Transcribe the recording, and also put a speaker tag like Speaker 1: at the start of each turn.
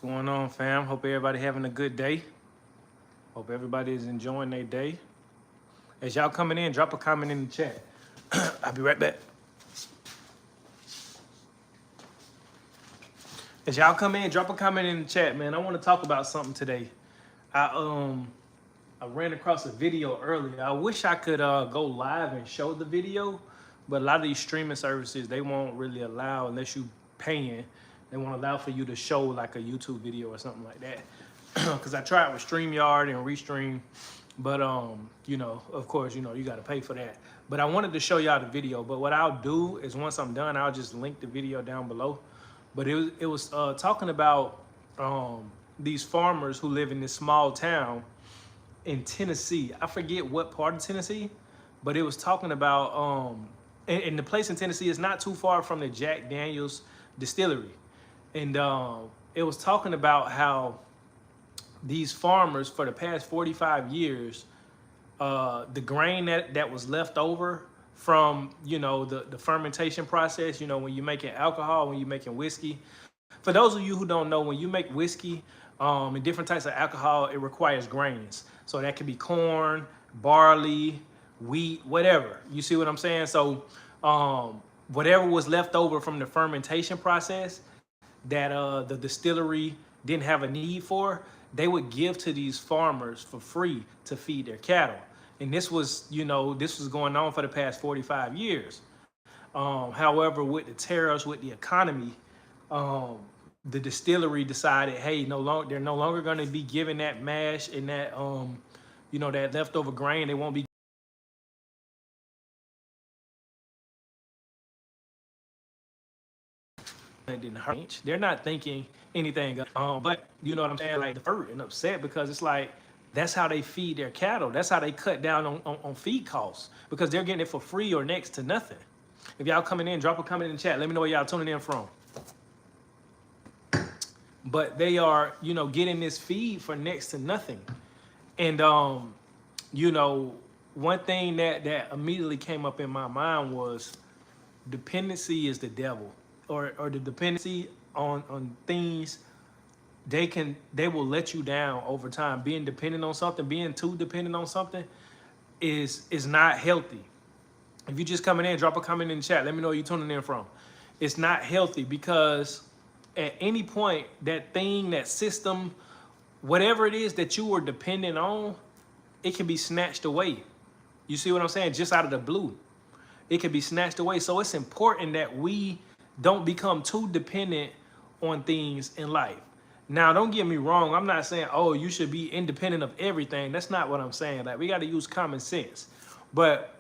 Speaker 1: going on, fam? Hope everybody having a good day. Hope everybody is enjoying their day. As y'all coming in, drop a comment in the chat. I'll be right back. As y'all come in, drop a comment in the chat, man. I want to talk about something today. I ran across a video earlier. I wish I could go live and show the video, but a lot of these streaming services, they won't really allow, unless you paying, they won't allow for you to show like a YouTube video or something like that. Because I tried with StreamYard and Restream, but you know, of course, you know, you got to pay for that. But I wanted to show y'all the video. But what I'll do is once I'm done, I'll just link the video down below. But it was talking about these farmers who live in this small town in Tennessee. I forget what part of Tennessee, but it was talking about and the place in Tennessee is not too far from the Jack Daniels distillery. And it was talking about how these farmers for the past 45 years, the grain that was left over from, you know, the fermentation process, you know, when you're making alcohol, when you're making whiskey. For those of you who don't know, when you make whiskey and different types of alcohol, it requires grains. So that could be corn, barley, wheat, whatever. You see what I'm saying? So whatever was left over from the fermentation process that the distillery didn't have a need for, they would give to these farmers for free to feed their cattle. And this was, you know, this was going on for the past 45 years. However, with the tariffs, with the economy, the distillery decided, hey, they're no longer going to be giving that mash and that, you know, that leftover grain. They won't be. It didn't hurt. They're not thinking anything. But you know what I'm saying? Like, they're hurt and upset because it's like, that's how they feed their cattle. That's how they cut down on feed costs, because they're getting it for free or next to nothing. If y'all coming in, drop a comment in the chat. Let me know where y'all tuning in from. But they are, you know, getting this feed for next to nothing. And, you know, one thing that immediately came up in my mind was dependency is the devil, or the dependency on things. They will let you down over time. Being dependent on something, being too dependent on something is not healthy. If you're just coming in, drop a comment in the chat. Let me know where you're tuning in from. It's not healthy, because at any point, that thing, that system, whatever it is that you were dependent on, it can be snatched away. You see what I'm saying? Just out of the blue, it can be snatched away. So it's important that we don't become too dependent on things in life. Now, don't get me wrong. I'm not saying, oh, you should be independent of everything. That's not what I'm saying. Like, we got to use common sense. But